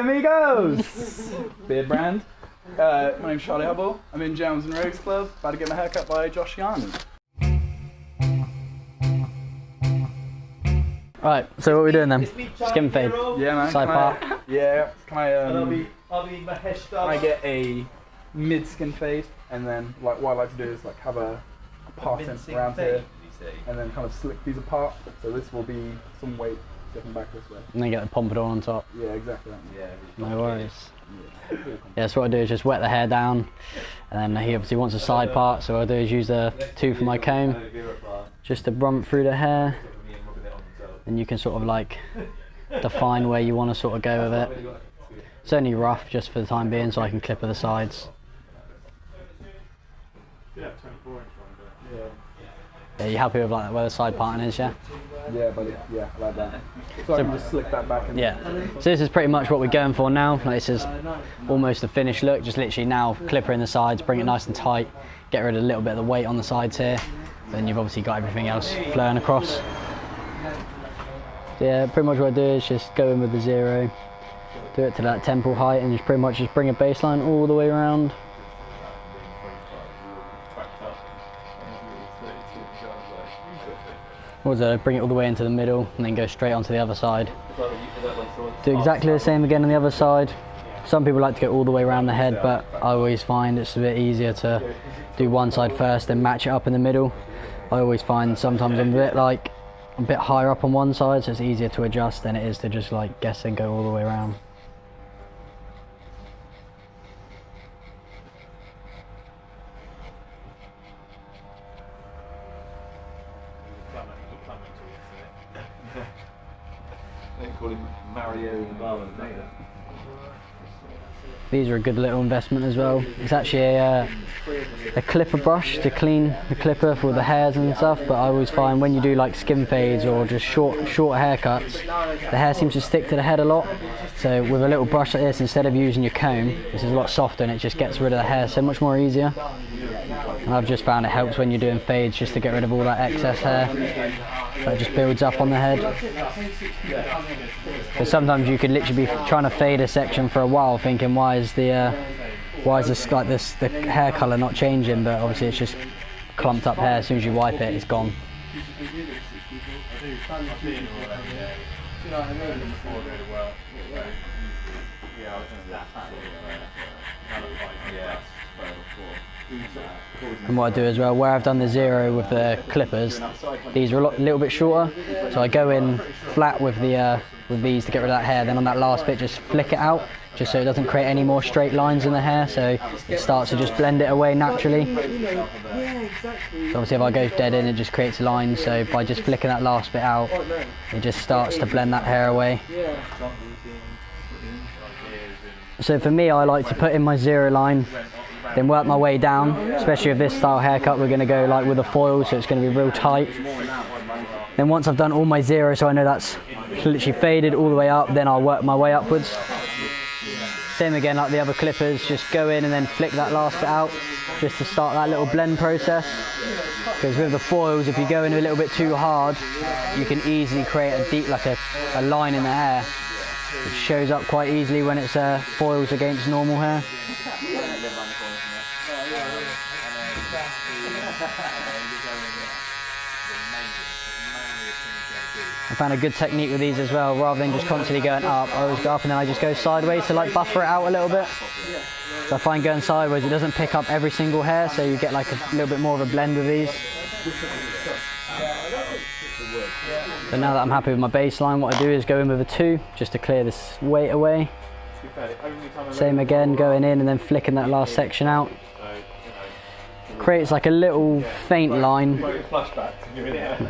amigos! Beard brand. My name's Charlie Hubble. I'm in Gems and Rogues Club, about to get my hair cut by Josh Young. Right, so what are we doing then? Skin fade. Yeah, man. Side part. Yeah. Can I'll be my hairstyle. I get a mid skin fade, and then like what I like to do is like have a parting around here, and then kind of slick these apart. So this will be some weight stepping back this way. And then get the pompador on top. Yeah, exactly. Yeah. No worries. Yeah, so what I do is just wet the hair down, and then he obviously wants a side part, so what I do is use the tooth for my comb, just to run through the hair, and you can sort of like define where you want to sort of go with it. It's only rough just for the time being, so I can clip at the sides. Yeah, you happy with like where the side parting is, yeah? Yeah, buddy. Yeah, I like that. So I can just slick that back. Yeah. So this is pretty much what we're going for now. Like, this is almost the finished look. Just literally now clipper in the sides, bring it nice and tight, get rid of a little bit of the weight on the sides here. Then you've obviously got everything else flowing across. So yeah, pretty much what I do is just go in with the 0, do it to that temple height, and just pretty much just bring a baseline all the way around. Also, bring it all the way into the middle and then go straight onto the other side. Do exactly the same again on the other side. Some people like to go all the way around the head, but I always find it's a bit easier to do one side first, then match it up in the middle. I always find sometimes I'm a bit higher up on one side, so it's easier to adjust than it is to just like guess and go all the way around. They call him Mario the barber. These are a good little investment as well. It's actually a clipper brush to clean the clipper for the hairs and stuff, but I always find when you do like skin fades or just short haircuts, the hair seems to stick to the head a lot. So with a little brush like this, instead of using your comb, this is a lot softer and it just gets rid of the hair so much more easier. And I've just found it helps when you're doing fades just to get rid of all that excess hair that just builds up on the head. So sometimes you could literally be trying to fade a section for a while thinking why is the hair colour not changing, but obviously it's just clumped up hair. As soon as you wipe it, it's gone. And what I do as well, where I've done the 0 with the clippers, these are a little bit shorter, so I go in flat with these to get rid of that hair, then on that last bit just flick it out, just so it doesn't create any more straight lines in the hair, so it starts to just blend it away naturally. So obviously if I go dead in, it just creates lines, so by just flicking that last bit out, it just starts to blend that hair away. So for me, I like to put in my 0 line, then work my way down, especially with this style haircut. We're going to go like with a foil, so it's going to be real tight. Then once I've done all my 0, so I know that's literally faded all the way up, then I'll work my way upwards. Same again like the other clippers, just go in and then flick that last bit out, just to start that little blend process. Because with the foils, if you go in a little bit too hard, you can easily create a deep, like a line in the hair. It shows up quite easily when it's foils against normal hair. I found a good technique with these as well. Rather than just constantly going up, I always go up and then I just go sideways to like buffer it out a little bit. So I find going sideways, it doesn't pick up every single hair, so you get like a little bit more of a blend with these. So now that I'm happy with my baseline, what I do is go in with a 2 just to clear this weight away. Same again, going in and then flicking that last section out. Creates like a little faint line,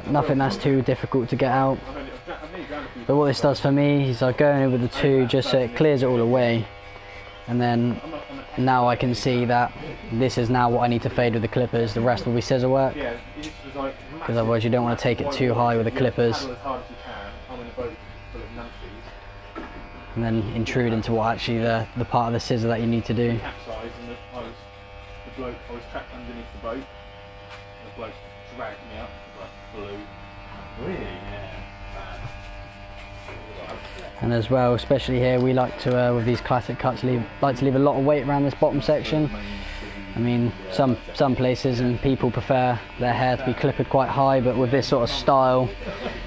nothing that's too difficult to get out. But what this does for me is I go in with the 2 just so it clears it all away, and then now I can see that this is now what I need to fade with the clippers. The rest will be scissor work, because otherwise you don't want to take it too high with the clippers and then intrude into what actually the part of the scissor that you need to do. I was trapped underneath the boat, and the bloke dragged me up, like blew. Really? Yeah. And as well, especially here, we like to, with these classic cuts, like to leave a lot of weight around this bottom section. I mean, some places and people prefer their hair to be clipped quite high, but with this sort of style,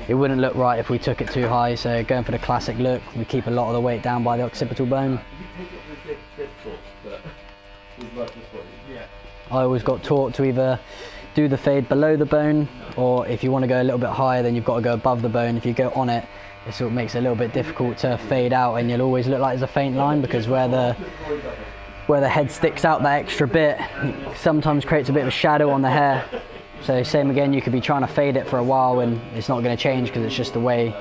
it wouldn't look right if we took it too high. So going for the classic look, we keep a lot of the weight down by the occipital bone. I always got taught to either do the fade below the bone, or if you want to go a little bit higher, then you've got to go above the bone. If you go on it, it sort of makes it a little bit difficult to fade out, and you'll always look like there's a faint line, because where the head sticks out that extra bit, it sometimes creates a bit of a shadow on the hair. So same again, you could be trying to fade it for a while and it's not going to change because it's just the way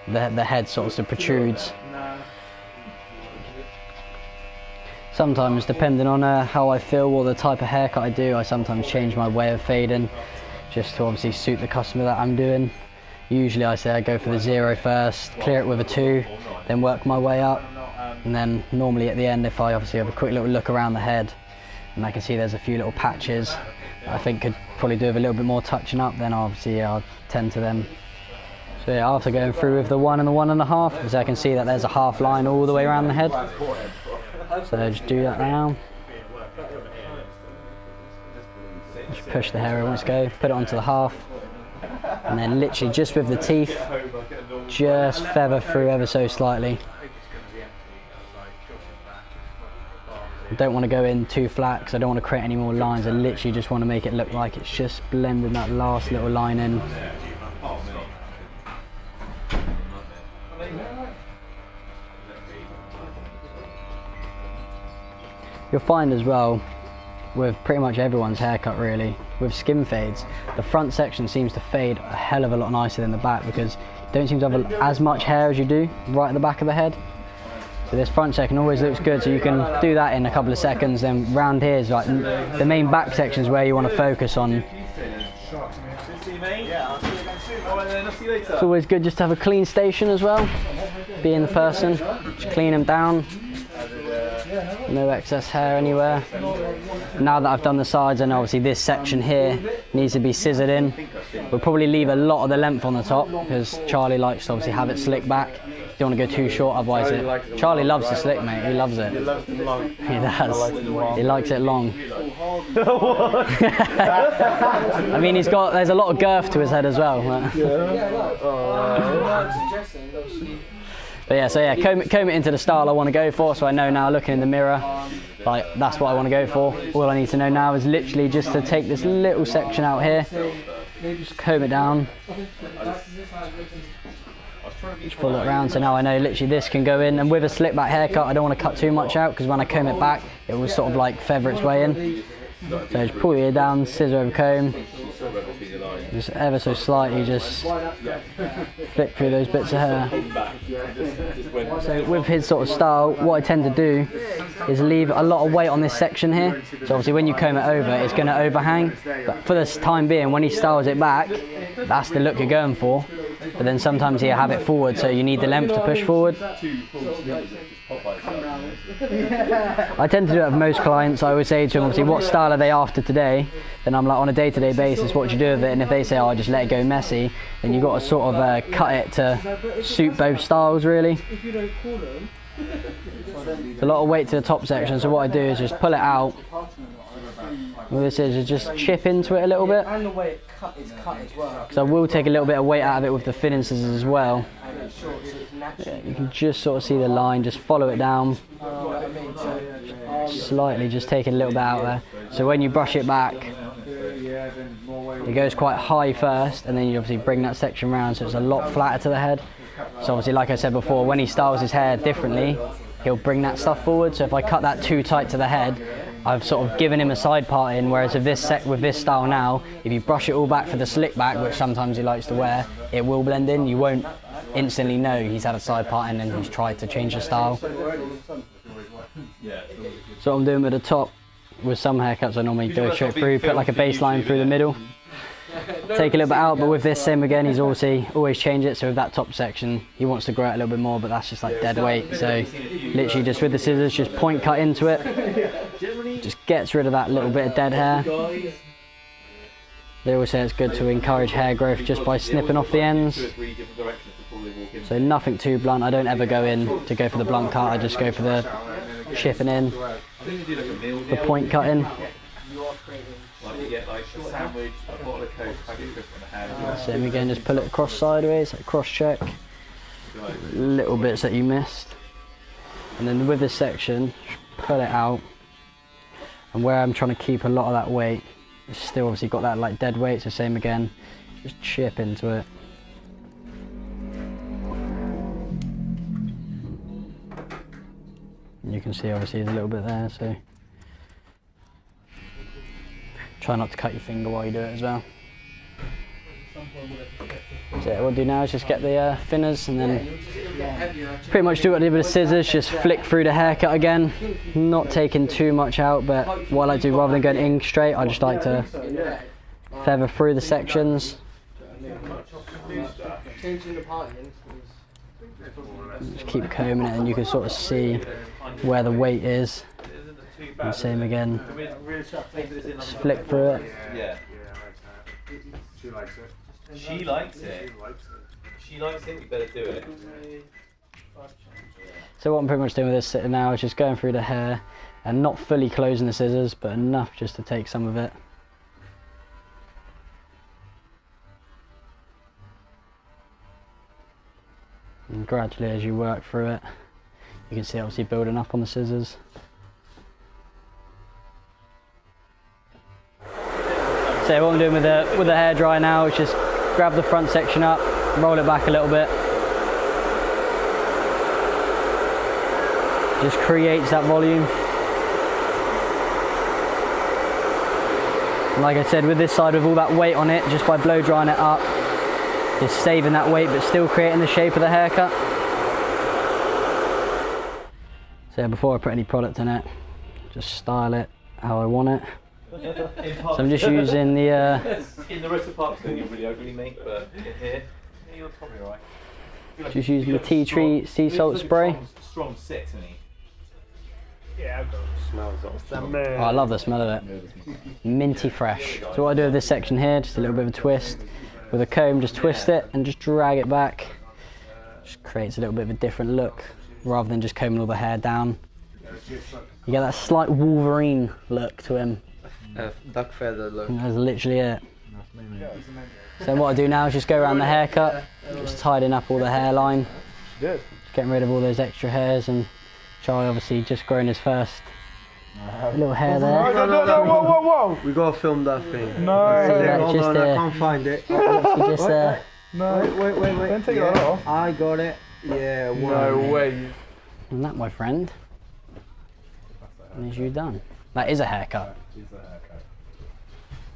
the head sort of protrudes. Sometimes, depending on how I feel or the type of haircut I do, I sometimes change my way of fading just to obviously suit the customer that I'm doing. Usually I say I go for the 0 first, clear it with a 2, then work my way up. And then normally at the end, if I obviously have a quick little look around the head and I can see there's a few little patches that I think could probably do with a little bit more touching up, then obviously I'll tend to them. So yeah, after going through with the 1 and the 1.5, because I can see that there's a half line all the way around the head. So just do that now. Just push the hair once go, put it onto the half. And then literally just with the teeth, just feather through ever so slightly. I don't want to go in too flat because I don't want to create any more lines. I literally just want to make it look like it's just blending that last little line in. You'll find as well, with pretty much everyone's haircut really, with skin fades, the front section seems to fade a hell of a lot nicer than the back, because you don't seem to have as much hair as you do right at the back of the head. So this front section always looks good, so you can do that in a couple of seconds. Then round here is like the main back section is where you want to focus on. It's always good just to have a clean station as well, being the person, just clean them down. No excess hair anywhere. Now that I've done the sides, and obviously this section here needs to be scissored in. We'll probably leave a lot of the length on the top because Charlie likes to obviously have it slicked back. You don't want to go too short, otherwise Charlie loves the slick, mate. He loves it. He loves them long. He does. He likes it long. I mean, there's a lot of girth to his head as well. But yeah, so yeah, comb it into the style I want to go for, so I know now looking in the mirror, like that's what I want to go for. All I need to know now is literally just to take this little section out here, just comb it down, just pull it around, so now I know literally this can go in. And with a slick back haircut, I don't want to cut too much out, because when I comb it back, it will sort of like feather its way in. So just pull your ear down, scissor over comb, just ever so slightly, just flick through those bits of hair. So with his sort of style, what I tend to do is leave a lot of weight on this section here. So obviously when you comb it over, it's going to overhang. But for this time being, when he styles it back, that's the look you're going for. But then sometimes you have it forward, so you need the length to push forward. I tend to do it with most clients. I always say to them, obviously, what style are they after today? Then I'm like, on a day-to-day basis, what do you do with it? And if they say, oh, I just let it go messy, then you've got to sort of cut it to suit both styles, really. It's a lot of weight to the top section, so what I do is just pull it out. What this is just chip into it a little bit. And the way it's cut as well. Because I will take a little bit of weight out of it with the thinning scissors as well. Yeah, you can just sort of see the line, just follow it down. Slightly, just take it a little bit out there. So when you brush it back, it goes quite high first, and then you obviously bring that section round so it's a lot flatter to the head. So obviously, like I said before, when he styles his hair differently, he'll bring that stuff forward. So if I cut that too tight to the head, I've sort of given him a side part in, whereas with this style now, if you brush it all back for the slick back, which sometimes he likes to wear, it will blend in. You won't instantly know he's had a side part in and he's tried to change the style. So what I'm doing with the top, with some haircuts I normally go straight through, put like a baseline through the middle, take a little bit out, but with this, same again, he's always change it. So with that top section, he wants to grow it a little bit more, but that's just like dead weight. So literally just with the scissors, just point cut into it, just gets rid of that little bit of dead hair. They always say it's good to encourage hair growth just by snipping off the ends. So nothing too blunt. I don't ever go in to go for the blunt cut. I just go for the chipping in, the point cutting. Same again, just pull it across sideways, like cross check. Little bits that you missed. And then with this section, just pull it out. And where I'm trying to keep a lot of that weight, it's still obviously got that like dead weight, so same again, just chip into it. And you can see obviously there's a little bit there, so try not to cut your finger while you do it as well. So what we'll do now is just get the thinners and then pretty much do what I did with the scissors, just flick through the haircut again, not taking too much out, but what I like to do rather than going in straight, I just like to feather through the sections. Just keep combing it and you can sort of see where the weight is. And same again, just flick through it. Yeah. She likes it. She likes it. She likes it, you better do it. So what I'm pretty much doing with this sitting now is just going through the hair and not fully closing the scissors, but enough just to take some of it. And gradually as you work through it, you can see obviously building up on the scissors. So what I'm doing with the hairdryer now is just grab the front section up, roll it back a little bit. Just creates that volume. And like I said, with this side with all that weight on it, just by blow drying it up, just saving that weight but still creating the shape of the haircut. So yeah, before I put any product in it, just style it how I want it. So I'm just using the in the rest of the park's going to get really ugly, mate, but in here, you're probably alright. just using the tea tree sea salt spray. Strong six, isn't he? Yeah, Smells awesome. Oh, I love the smell of it. Minty fresh. So what I do with this section here, just a little bit of a twist. With a comb, just twist it and just drag it back. Just creates a little bit of a different look, rather than just combing all the hair down. You get that slight Wolverine look to him. Duck feather look. And that's literally it. So what I do now is just go around the haircut, just tidying up all the hairline. Good. Getting rid of all those extra hairs, and Charlie obviously just growing his first little hair there. No, whoa. We gotta film that thing. No. There, hold just, on, I can't find it. Just No. Wait. Don't take that off. I got it. Yeah, No way. and that, my friend, is you done. That is a haircut.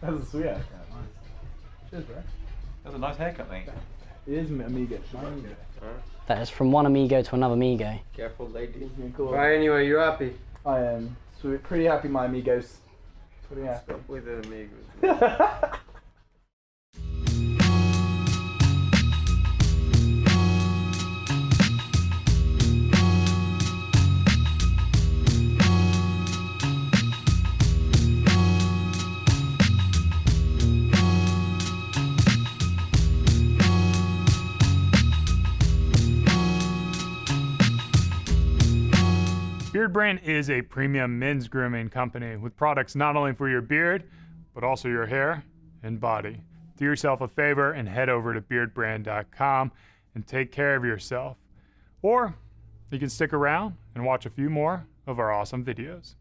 That's a sweet haircut. Nice. Cheers, bro. That's a nice haircut, mate. It is amigo. That is from one amigo to another amigo. Careful, lady. Cool. Right, anyway, you're happy? I am pretty happy, my amigos. Pretty happy. With the amigos. Beard Brand is a premium men's grooming company with products not only for your beard, but also your hair and body. Do yourself a favor and head over to beardbrand.com and take care of yourself. Or you can stick around and watch a few more of our awesome videos.